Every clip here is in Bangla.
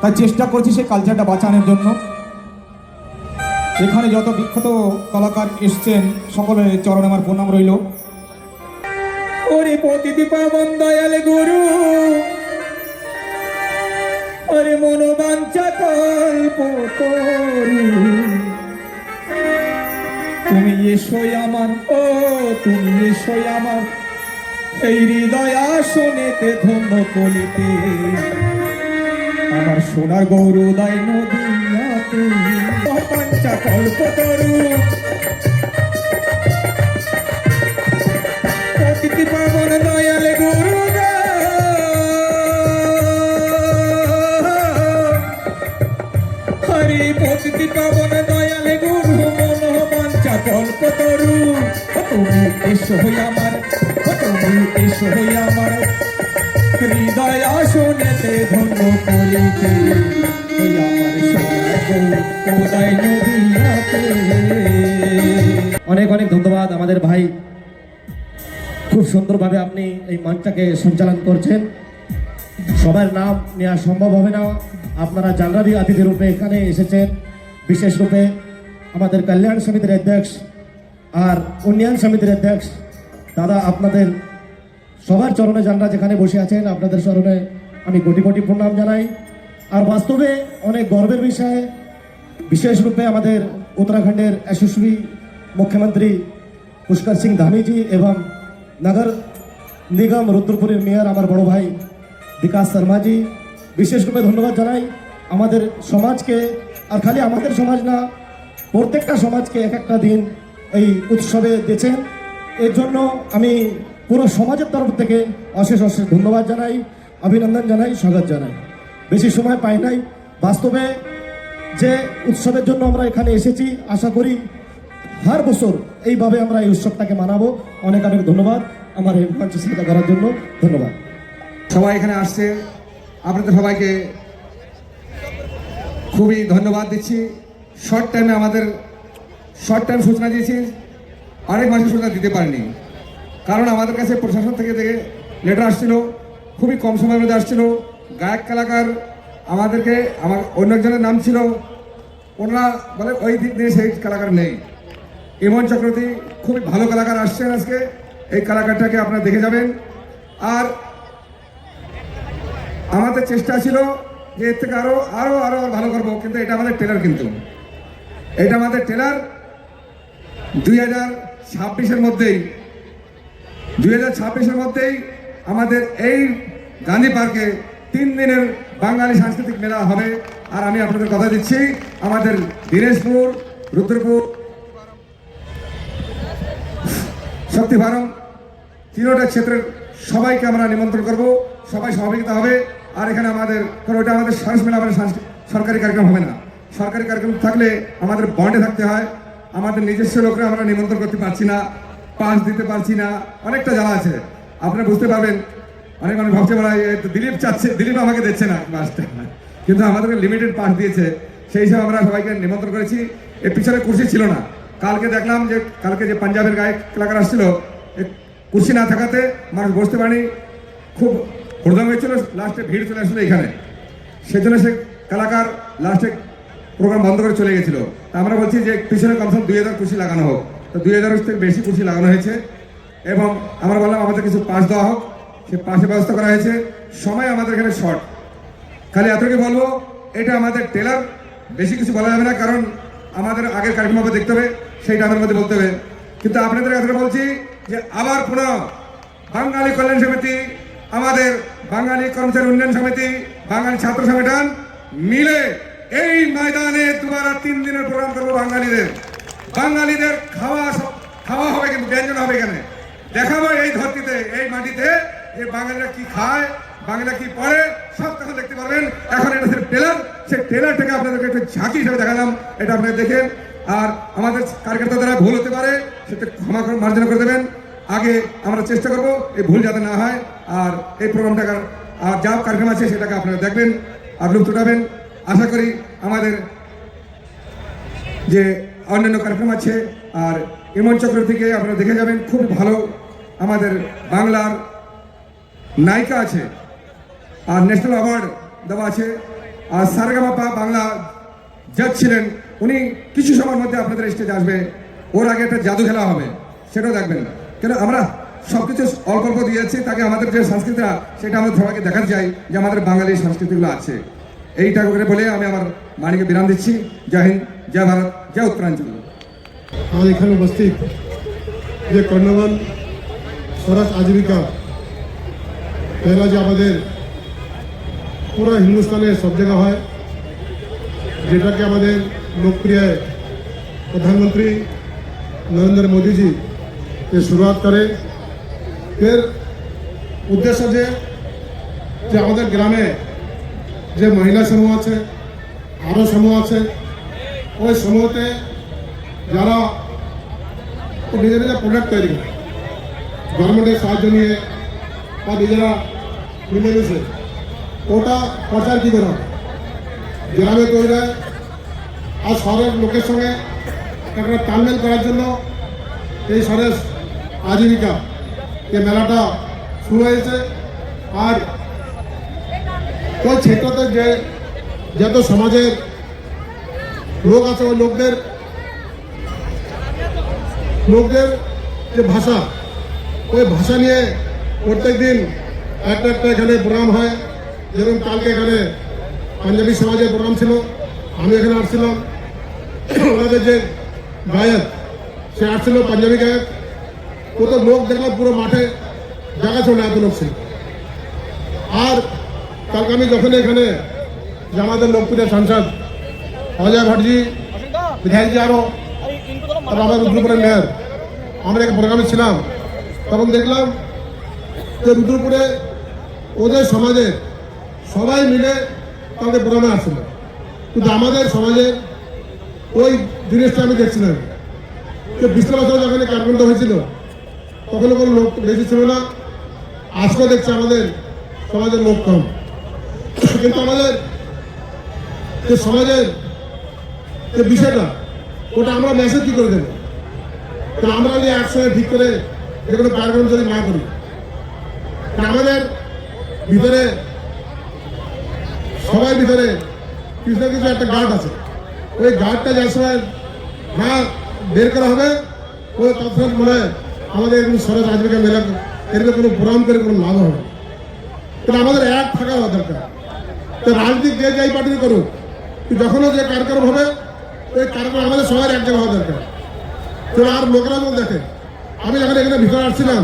তাই চেষ্টা করছি সেই কালচারটা বাঁচানোর জন্য। এখানে যত বিখ্যাত কলাকার এসছেন সকলের চরণে আমার প্রণাম রইল। ওরে পতিতি পাবন দয়াল গুরু, ওরে মনোবাঞ্ছা কল্প করু, তুমি এসোই আমার, ও তুমি এসোই আমার এই হৃদয় আসনেতে ধন্য কলিতে, আমার সোনার গৌরোদয় নদীয়াতে পাঞ্চা কল্প করু, পতিতি পাবন দয়াল গুরু, হরি পতিতি পাবন দয়াল গুরু, মনোবাঞ্ছা কল্প করু, তুমি এসো হই আমার, তুমি এসো হই আমার হৃদয় আসনেতে ধন্য করিতে, অনেক অনেক ধন্যবাদ আমাদের ভাই, খুব সুন্দরভাবে আপনি এই মঞ্চটাকে সঞ্চালন করছেন। সবার নাম নেওয়া সম্ভব হবে না, আপনারা জানরাবি অতিথি রূপে এখানে এসেছেন। বিশেষ রূপে আমাদের কল্যাণ সমিতির অধ্যক্ষ আর উন্নয়ন সমিতির অধ্যক্ষ দাদা, আপনাদের সবার চরণে যারা যেখানে বসে আছেন আপনাদের চরণে আমি কোটি কোটি প্রণাম জানাই। আর বাস্তবে অনেক গর্বের বিষয়, বিশেষ রূপে আমাদের উত্তরাখণ্ডের যশস্বী মুখ্যমন্ত্রী পুষ্কর সিং ধামিজি এবং নগর নিগম রুদ্রপুরের মেয়র আমার বড় ভাই বিকাশ শর্মাজি, বিশেষ রূপে ধন্যবাদ জানাই। আমাদের সমাজকে, আর খালি আমাদের সমাজ না, প্রত্যেকটা সমাজকে এক একটা দিন এই উৎসবে দিয়েছেন। এর জন্য আমি পুরো সমাজের তরফ থেকে অশেষ অশেষ ধন্যবাদ জানাই, অভিনন্দন জানাই, স্বাগত জানাই। বেশি সময় পাই নাই, বাস্তবে যে উৎসবের জন্য আমরা এখানে এসেছি, আশা করি হর বছর এইভাবে আমরা এই উৎসবটাকে মানাবো। অনেক অনেক ধন্যবাদ আমার এই মঞ্চ চিন্তা করার জন্য, ধন্যবাদ। সবাই এখানে আসছে, আপনাদের সবাইকে খুবই ধন্যবাদ দিচ্ছি। শর্ট টাইম সূচনা দিয়েছি, অনেক মাসের সূচনা দিতে পারিনি, কারণ আমাদের কাছে প্রশাসন থেকে লেটার আসছিল, খুবই কম সময়ের মধ্যে আসছিল। গায়ক কলাকার আমাদেরকে, আমার অন্য একজনের নাম ছিল, ওনারা বলে ওই দিক দিয়ে সেই কলাকার নেই। ইমন চক্রবর্তী খুবই ভালো কলাকার আসছেন আজকে, এই কলাকারটাকে আপনারা দেখে যাবেন। আর আমাদের চেষ্টা ছিল যে এর থেকে আরো আরো আরো ভালো করবো, কিন্তু এটা আমাদের ট্রেলার, কিন্তু এটা আমাদের ট্রেলার 2026-এর মধ্যেই আমাদের এই গান্ধী পার্কে 3 দিনের বাঙালি সাংস্কৃতিক মেলা হবে। আর আমি আপনাদের কথা দিচ্ছি, আমাদের দিনাজপুর, রুদ্রপুর, শক্তিভারম, তিনটা ক্ষেত্রের সবাইকে আমরা নিমন্ত্রণ করব, সবাই সহযোগিতা হবে। আর এখানে আমাদের, কারণ ওটা আমাদের সরস মেলা, আমাদের সরকারি কার্যক্রম হবে না। সরকারি কার্যক্রম থাকলে আমাদের বন্ডে থাকতে হয়, আমাদের নিজস্ব লোকরা আমরা নিমন্ত্রণ করতে পারছি না, পাস দিতে পারছি না, অনেকটা জ্বালা আছে, আপনারা বুঝতে পারবেন। অনেক মানুষ ভাবছে বলা দিলীপ চাচ্ছে, দিলীপ আমাকে দিচ্ছে না পাসটা, কিন্তু আমাদেরকে লিমিটেড পাস দিয়েছে, সেই হিসাবে আমরা সবাইকে নিমন্ত্রণ করেছি। এর পিছনে কুর্সি ছিল না, কালকে দেখলাম যে যে পাঞ্জাবের গায়ক কলাকার আসছিল, কুর্সি না থাকাতে মানুষ বসতে পারেনি, খুব হুড়দম হয়েছিল, লাস্টে ভিড় চলে আসলো এখানে, সেজন্য সে কলাকার লাস্টে প্রোগ্রাম বন্ধ করে চলে গেছিল। তা আমরা বলছি যে পিছনে কমসে কম 2000 কুর্সি লাগানো হোক, তো 2000 থেকে বেশি কুর্সি লাগানো হয়েছে। এবং আমরা বললাম আমাদের কিছু পাস দেওয়া হোক, সে পাসের ব্যবস্থা করা হয়েছে। সময় আমাদের এখানে শর্ট, খালি এতটুকু বলবো, এটা আমাদের ট্রেলার, বেশি কিছু বলা যাবে না, কারণ আমাদের আগের কার্যক্রম দেখতে হবে, সেই টাইমের মধ্যে বলতে হবে। কিন্তু আপনাদের এতটা বলছি যে আবার পুনঃ বাঙালি কল্যাণ সমিতি, আমাদের বাঙালি কর্মচারী উন্নয়ন সমিতি, বাঙালি ছাত্র সংগঠন মিলে এই ময়দানে দুবার 3 দিনের প্রোগ্রাম করবো। বাঙালিদের খাওয়া হবে, কিন্তু ব্যঞ্জন হবে। এখানে দেখাবো এই ধরতিতে, এই মাটিতে, যে বাঙালিরা কি খায়, বাংলা কি পড়ে, সব কথা দেখতে পারবেন। এখন এটা ট্রেলার, সেই ট্রেলারটাকে আপনাদেরকে একটু ঝাঁকি হিসেবে দেখালাম, এটা আপনারা দেখেন। আর আমাদের কার্যকর্তা দ্বারা ভুল হতে পারে, সেটা ক্ষমা মার্জনা করে দেবেন। আগে আমরা চেষ্টা করবো এই ভুল যাতে না হয়। আর এই প্রোগ্রামটা আর যা কার্যক্রম আছে সেটাকে আপনারা দেখবেন আর লুপ্ত উঠাবেন। আশা করি আমাদের যে অন্যান্য কার্যক্রম আছে, আর ইমন চক্রবর্তীকে আপনারা দেখে যাবেন, খুব ভালো আমাদের বাংলার নায়িকা আছে, আর ন্যাশনাল অ্যাওয়ার্ড দেওয়া আছে। আর সারেগামাপা বাংলা জাজ ছিলেন, উনি কিছু সময়ের মধ্যে আপনাদের স্টেজে আসবে। ওর আগে একটা জাদু খেলা হবে, সেটাও দেখবেন। কেন আমরা সবকিছু অল্প অল্প দিয়েছি, তাকে আমাদের যে সংস্কৃতিটা সেটা আমাদের সবাইকে দেখাতে চাই যে আমাদের বাঙালি সংস্কৃতিগুলো আছে। এইটা করে বলে আমি আমার বাণীকে বিরাম দিচ্ছি। জয় হিন্দ, জয় ভারত, জয় উত্তরাঞ্চল। আর এখানে উপস্থিত যে কর্ণবান স্বরাজ আজীবিকা মেলা যে আমাদের পুরো হিন্দুস্তানে সব জায়গা হয়, যেটাকে আমাদের লোকপ্রিয় প্রধানমন্ত্রী নরেন্দ্র মোদীজি এর শুরুয়াত করে। এর উদ্দেশ্য যে আমাদের গ্রামে যে মহিলা সমূহ আছে, আরও সমূহ আছে, ওই সমূহতে যারা নিজের নিজের প্রোডাক্ট তৈরি করে গভর্নমেন্টের সাহায্য নিয়ে বা নিজেরা মিলেমিশে ওটা প্রচার কী করা হয়, গ্রামে তৈরি হয়। আর শহরের লোকের সঙ্গে একটা তালমেল করার জন্য এই সরেশ আজীবিকা এই মেলাটা শুরু হয়েছে। আর ওই ক্ষেত্রতে যে যত সমাজের লোক আছে, ওই লোকদের যে ভাষা, ওই ভাষা নিয়ে প্রত্যেক দিন একটা একটা এখানে প্রোগ্রাম হয়। যেরকম কালকে এখানে পাঞ্জাবি সমাজের প্রোগ্রাম ছিল, আমি এখানে আসছিলাম। ওনাদের যে গায়ক সে আসছিল পাঞ্জাবি গায়ক, কত লোক দেখলাম পুরো মাঠে জায়গা ছিল না, এত লোক ছিল। আর কালকে আমি যখন এখানে যে আমাদের লোকপ্রিয় সাংসদ অজয় ভট্টজি, বিধায়কজি আরও আমাদের রুদ্রপুরের মেয়র, আমরা এক প্রোগ্রামে ছিলাম, তখন দেখলাম যে রুদ্রপুরে ওদের সমাজে সবাই মিলে তাদের প্রোগ্রামে আসছিল। কিন্তু আমাদের সমাজে ওই জিনিসটা আমি দেখছিলাম যে 20 বছর যখন কার্যক্রম হয়েছিল তখনও কোনো লোক বেশি ছিল না। আজকে দেখছি আমাদের সমাজের লোক কম। কিন্তু আমাদের যে সমাজের যে বিষয়টা, ওটা আমরা মেসেজ কী করে দেবো? কারণ আমরা যদি একসঙ্গে ঠিক করে যে কোনো কার্যক্রম যদি না করি, আমাদের ভিতরে সবার ভিতরে কিছু না কিছু একটা গার্ড আছে। ওই গার্ডটা যার সময় না বের করা হবে, ওই তৎক্ষণাৎ মনে হয় আমাদের এরকম সরস আজীবিকা মেলা এরকম কোনো প্রোগ্রাম করে কোনো লাভ হবে। কিন্তু আমাদের এক থাকা দরকার। তো রাজনীতি যে যাই পার্টি করুক, যখনও যে কার্যক্রম হবে ওই কার্যক্রম আমাদের সবার এক জায়গা হওয়া দরকার। তো আর লোকেরা যখন দেখে, আমি যখন এখানে ভিতরে আসছিলাম,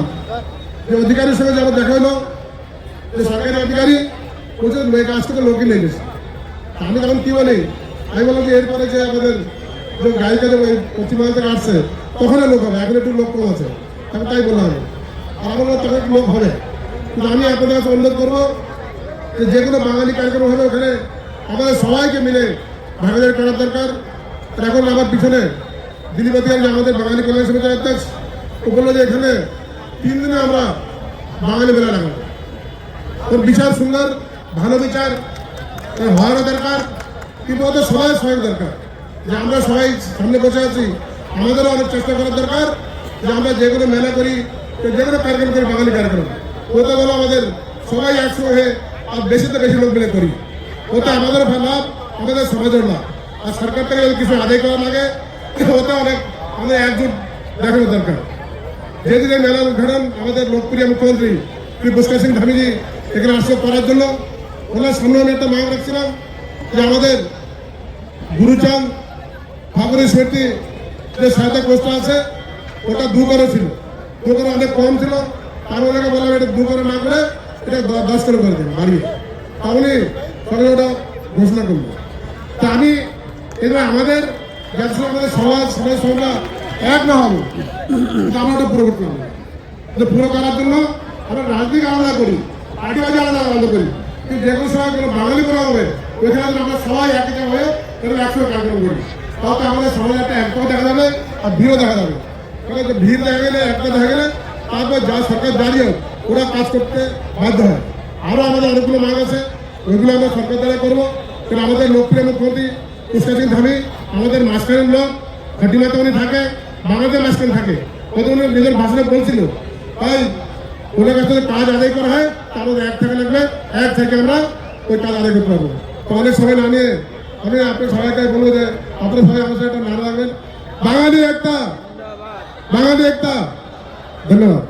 যে অধিকারীর সঙ্গে যখন দেখা হলো, যে সরকারি অধিকারী বলছে কাজ থেকে লোকই নিয়ে গেছে। আমি তখন কি বলি, আমি বললাম যে এরপরে যে আমাদের যে গাড়িটা যে পশ্চিমবঙ্গ থেকে আসছে তখন লোক হবে, এখন একটু লোক কম আছে, আমি তাই বললাম। আর আমার তখন একটু লোক হবে। কিন্তু আমি আপনাদের কাছে অনুরোধ করবো যে কোনো বাঙালি কার্যক্রম হবে ওখানে আমাদের সবাইকে মিলে ভাগাভাগি করার দরকার। এখন আমার পিছনে দিলীপ অধিকারী আমাদের বাঙালি কল্যাণ সমিতির অধ্যক্ষ, ও বললো যে এখানে 3 দিনে আমরা বাঙালি মেলা লাগাবো। ওর বিচার সুন্দর, ভালো বিচার হওয়ারও দরকার, কিন্তু ওদের সবাই সহায়ক দরকার। যে আমরা সবাই সামনে বসে আছি, আমাদেরও অনেক চেষ্টা করার দরকার যে আমরা যে কোনো মেলা করি, যে কোনো কার্যক্রম করি, বাঙালি কার্যক্রম, ওটা বলো আমাদের সবাই একসঙ্গে হয়ে আর বেশিতে বেশি লোক মিলে করি। ওটা আমাদের লাভ, আমাদের সমাজের লাভ। আর সরকার থেকে যদি কিছু আদায় করা লাগে, ওটা অনেক আমাদের একজুট দেখানো দরকার। যেদিন এই মেলার উদ্ঘাটন আমাদের লোকপ্রিয় মুখ্যমন্ত্রী শ্রী পুষ্কর সিং ধামিজি এখানে আসলে করার জন্য, ওনার সামনে আমি একটা মাগ রাখছিলাম যে আমাদের গুরুচাঁদ ঠাকুরের স্মৃতি যে সহায়তা কোর্সটা আছে ওটা 2 করে ছিল, 2 করে অনেক কম ছিল। তার ওনাকে বললাম এটা 2 করে না করে এটা 10 করে দেবেন বাড়িয়ে, তাহলে সবাই ওটা ঘোষণা করবো। তা আমি এবার আমাদের যখন আমাদের সমাজ আমরা এক না হবো, আমরা ওটা পুরো করতে হবে। পুরো করার জন্য আমরা রাজনীতি আলাদা করি, পার্টিবাজি আলাদা করি, কিন্তু যে কোনো সময় কোনো বাঙালি করা হবে ওইখানে আমরা সবাই একই জায়গা হয়ে এরকম একসঙ্গে কার্যক্রম করি, তাহলে আমাদের সমাজে একটা একতা দেখা যাবে আর ভিড়ও দেখা যাবে। কারণ ভিড় দেখা গেলে, একটা দেখা গেলে তারপর যা সরকার দাঁড়িয়ে ওরা কাজ করতে বাধ্য হয়। আরও আমাদের অনেকগুলো মাগ আছে, ওইগুলো আমরা সরকার দ্বারা করবো। কারণ আমাদের লোকপ্রিয় মুখ্যমন্ত্রী পুষ্কর সিং ধামি আমাদের মাঝখানের লোক, খাটিমাতে উনি থাকে, বাংলাদেশের মাঝখানে থাকে, হয়তো উনি নিজের ভাষণে বলছিল। তাই ওনার কাছ থেকে কাজ আদায় করা হয়, তার মধ্যে এক থাকা লাগবে, এক থেকে আমরা ওই কাজ আদায় করতে পারবো। তো অনেক সময় না নিয়ে আমি আপনার সবাইকে বলবো যে আপনারা সবাই আমার সাথে একটা নাড়া রাখবেন, বাঙালি একটা, বাঙালি একটা। ধন্যবাদ।